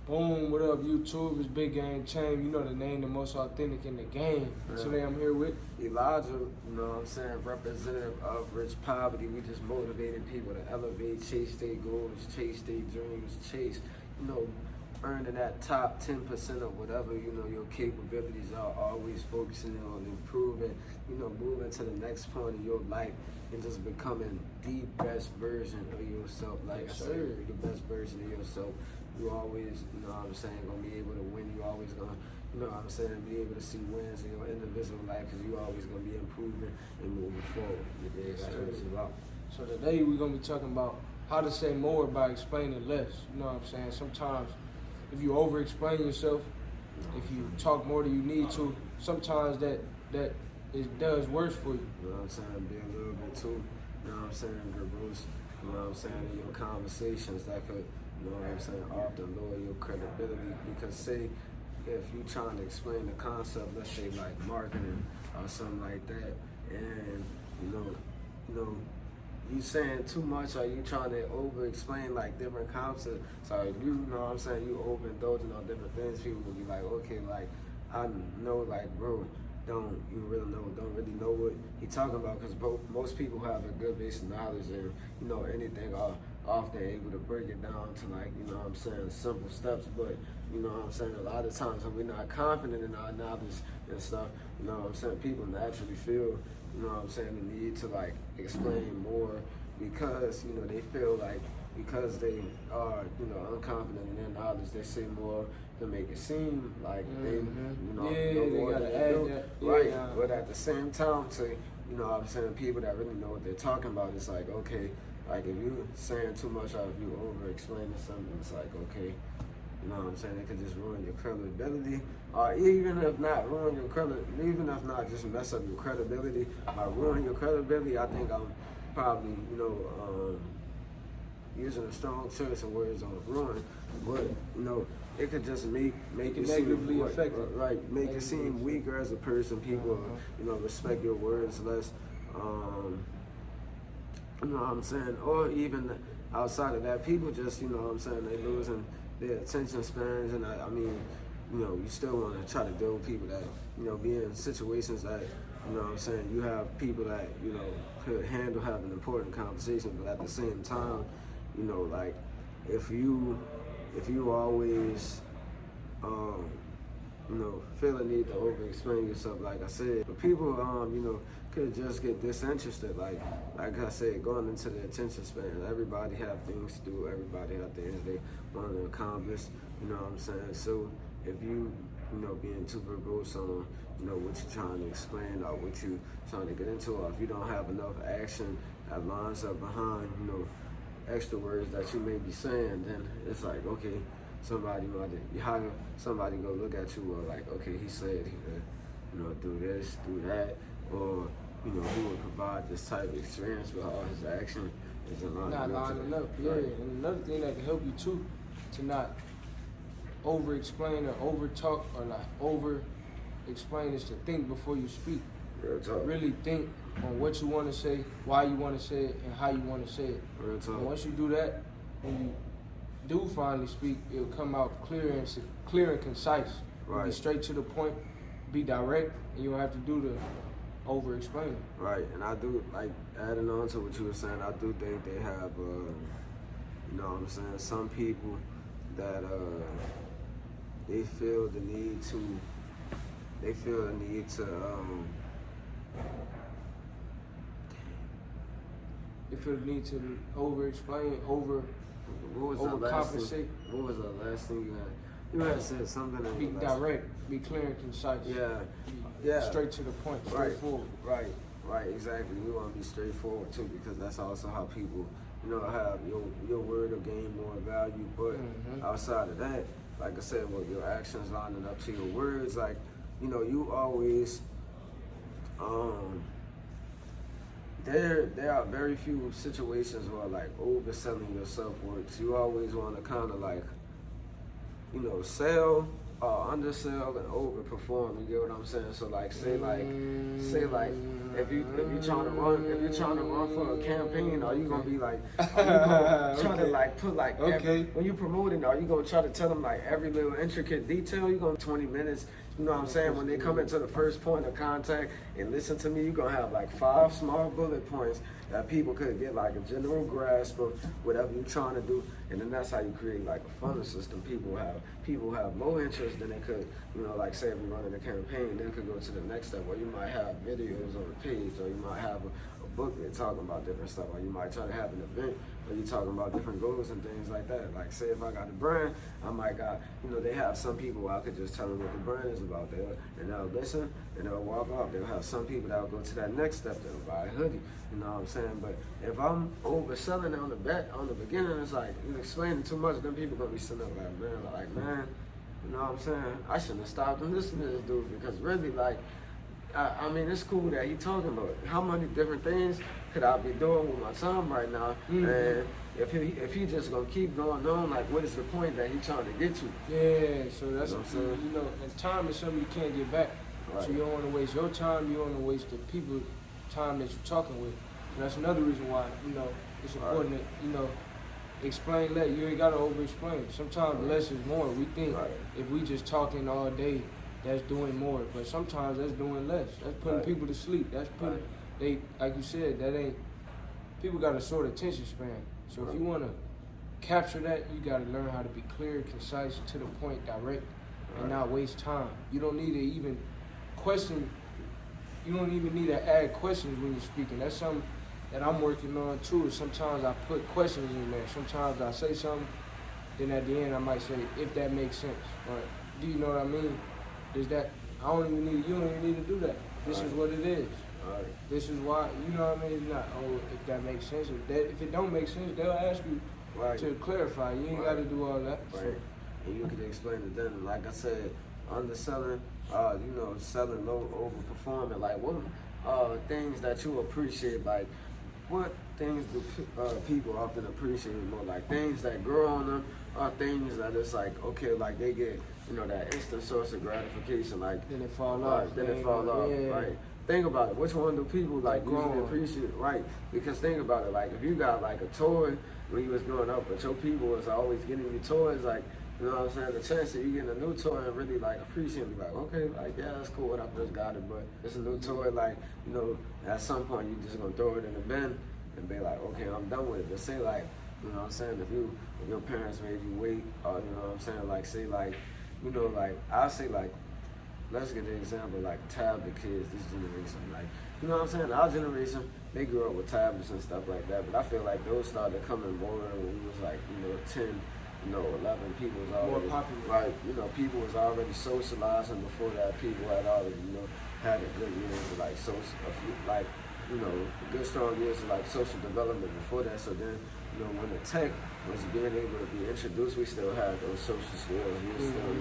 Boom, what up, YouTube? It's BigGameCham. You know the name, the most authentic in the game. Yeah. Today I'm here with Elijah, you know what I'm saying, representative of Rich Poverty. We just motivating people to elevate, chase their goals, chase their dreams, chase, earning that top 10% of whatever, your capabilities are, always focusing on improving, moving to the next point of your life and just becoming the best version of yourself. Like I said, the best version of yourself. You always, gonna be able to win. You always gonna, be able to see wins in your individual life because you always gonna be improving and moving forward. So today we're gonna be talking about how to say more by explaining less. You know what I'm saying? Sometimes if you over-explain yourself, if you talk more than you need to, sometimes that it does worse for you. You know what I'm saying? Be a little bit too, verbose, in your conversations that could, often lower your credibility. Because say, if you trying to explain the concept, let's say like marketing or something like that, and you saying too much or you trying to over-explain like different concepts, so if you you overindulging on different things, people will be like, okay, like, I know, like, bro, don't really know what he talking about, because most people have a good base of knowledge and, anything are often able to break it down to, like, simple steps, but, a lot of times when we're not confident in our knowledge and stuff, people naturally feel, the need to, like, explain more because, they feel like because they are, unconfident in their knowledge, they say more to make it seem like they, know more than they do. Right, yeah. But at the same time, to, people that really know what they're talking about, it's like, okay, like if you saying too much or if you over-explaining something, it's like, okay, it could just ruin your credibility, or even if not ruin your credibility, even if not just mess up your credibility, or ruin your credibility, I think I'm probably, using a strong choice of words on ruin, but, it could just make it negatively seem, affected. Right, make it seem weaker as a person. People, respect your words less, or even outside of that, people just, they losing their attention spans, and I mean, you still want to try to deal with people that, be in situations that, you have people that, could handle having important conversations, but at the same time, like, if you always, feel the need to over-explain yourself, like I said, but people, could just get disinterested, like I said, going into the attention span. Everybody have things to do, everybody have things they want to accomplish, so if you, being too verbose on, what you're trying to explain or what you're trying to get into, or if you don't have enough action that lines up behind, extra words that you may be saying, then it's like, okay, somebody go look at you, or like, okay, he said he could, do this, do that, or, he would provide this type of experience, but all his action isn't not lining up. Yeah, right. And another thing that can help you too, to not over-explain or over-talk or like over-explain, is to think before you speak. Real talk. Really think on what you want to say, why you want to say it, and how you want to say it. Real talk. And once you do that, when you do finally speak, it'll come out clear and concise. Right. Be straight to the point, be direct, and you don't have to do the over-explaining. Right, and I do, like, adding on to what you were saying, I do think they have, some people that they feel the need to over-explain, overcompensate. What was the last thing you had? You had said something. Be direct, be clear and concise. Yeah. Straight to the point, straightforward. Right, exactly. We want to be straightforward too, because that's also how people, have your word will gain more value. But outside of that, like I said, with your actions lining up to your words, like, you always, there are very few situations where, like, overselling your self-worth. You always want to kind of, like, sell undersell and overperform. You get what I'm saying? So like, say like, if you trying to run for a campaign, are you gonna be like, are you gonna try to like put like, when you promoting, are you gonna try to tell them like every little intricate detail? You gonna 20 minutes. You know what I'm saying? When they come into the first point of contact and listen to me, you're going to have like 5 small bullet points that people could get like a general grasp of whatever you're trying to do. And then that's how you create like a funnel system. People have more interest than they could, you know, like say if you're running a campaign, then could go to the next step where you might have videos on the page, or you might have a booklet talking about different stuff, or you might try to have an event where you're talking about different goals and things like that. Like say if I got a brand, I might got, you know, they have some people where I could just tell them what the brand is about there, and they'll listen, and they'll walk off. They'll have some people that'll go to that next step, they'll buy a hoodie, you know what I'm saying? But if I'm overselling on the beginning, it's like, you explaining too much, then people gonna be sitting up like, man, you know what I'm saying? I shouldn't have stopped and listened to this dude, because really, like, I mean, it's cool that he talking about it. How many different things could I be doing with my time right now? And if he just gonna keep going on, like, what is the point that he trying to get to? Yeah, so that's what I'm saying. You know, and time is something you can't get back. Right. So you don't want to waste your time. You don't want to waste the people's time that you're talking with. So that's another reason why, you know, it's important that, you know, explain less. You ain't gotta over-explain. Sometimes less is more. We think if we just talking all day, that's doing more, but sometimes that's doing less. That's putting people to sleep. That's putting they, like you said, that ain't. People got a short attention span. So if you want to capture that, you got to learn how to be clear, concise, to the point, direct, and not waste time. You don't need to even question. You don't even need to add questions when you're speaking. That's something that I'm working on too. Is sometimes I put questions in there. Sometimes I say something, then at the end I might say, if that makes sense. Right? Do you know what I mean? Is that you don't even need to do that. This is what it is. This is why, you know what I mean? It's not, if that makes sense. If it don't make sense, they'll ask you to clarify. You ain't got to do all that. So. And you can explain it then. Like I said, underselling, you know, selling low, overperforming. Like, what things that you appreciate? Like, what things do people often appreciate more? Like, things that grow on them, are things that it's like, okay, like they get, you know, that instant source of gratification. Like, then it fall off. Right. Think about it. Which one do people like usually appreciate? Right. Because think about it. Like, if you got like a toy when you was growing up, but your people was always getting you toys, like, you know what I'm saying? The chance that you getting a new toy and really like appreciating, like, okay, like, yeah, that's cool when I first got it, but it's a new toy. Like, you know, at some point you just gonna throw it in the bin and be like, okay, I'm done with it. But say like, you know what I'm saying? If your parents made you wait, or you know what I'm saying? Like, say like, you know, like I'll say like, let's get an example like tablet kids, this generation. Like, you know what I'm saying? Our generation, they grew up with tablets and stuff like that. But I feel like those started coming more when we was like, you know, 10, you know, 11. People was already more popular. Right, you know, people was already socializing before that. People had already, you know, had a good years of like you know, good strong years of like social development before that. So then, you know, when the tech was being able to be introduced, we still had those social skills. We still,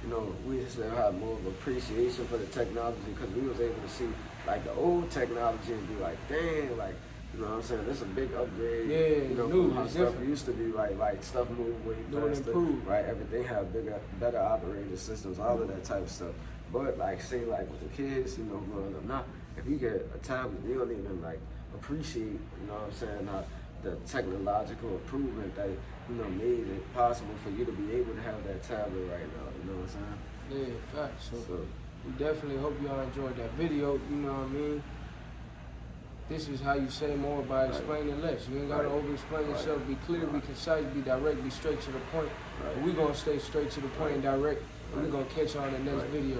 you know, we still have more of appreciation for the technology, because we was able to see like the old technology and be like, dang, like, you know what I'm saying? This is a big upgrade. Yeah, you know, from how stuff used to be, like stuff moved way faster. Right, everything have better operating systems, all of that type of stuff. But like, say like with the kids, you know, growing up now, if you get a tablet, you don't even like appreciate, you know what I'm saying, the technological improvement that, you know, made it possible for you to be able to have that tablet right now. You know what I'm saying? Yeah, facts. So we definitely hope y'all enjoyed that video. You know what I mean? This is how you say more by explaining less. You ain't gotta over-explain yourself. Be clear, be concise, be direct, be straight to the point. But we gonna stay straight to the point and direct. And we're gonna catch y'all in the next video.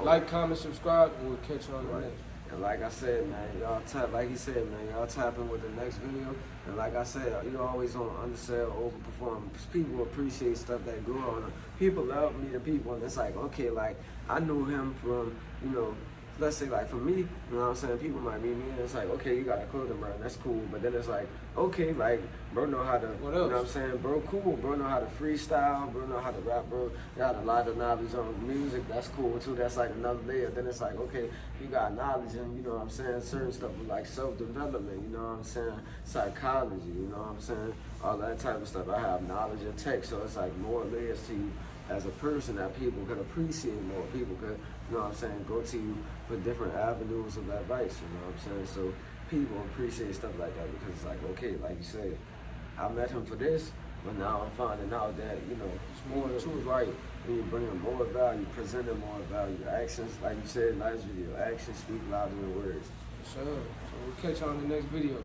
Like, comment, subscribe, and we'll catch y'all in the next. And like I said, man, y'all tapping with the next video. And like I said, you always gonna undersell, overperform. People appreciate stuff that grew on them. People love me, the people, and it's like, okay, like I knew him from, you know, let's say like for me, you know what I'm saying, people might meet me and it's like, okay, you got a clothing brand, that's cool. But then it's like, okay, like, bro know how to, What you know else? what I'm saying? Bro cool, bro know how to freestyle, bro know how to rap, bro got a lot of knowledge on music, that's cool too, that's like another layer. Then it's like, okay, you got knowledge and, you know what I'm saying, certain stuff like self-development, you know what I'm saying, psychology, you know what I'm saying, all that type of stuff. I have knowledge of tech, so it's like more layers to you as a person that people can appreciate more. People can, you know what I'm saying, go to you for different avenues of advice, you know what I'm saying? So people appreciate stuff like that because it's like, okay, like you said, I met him for this, but now I'm finding out that, you know, It's more to it. right. When you bring them more value, presenting more value, actions, like you said in last video, actions speak louder than words. For sure. So we'll catch you on the next video.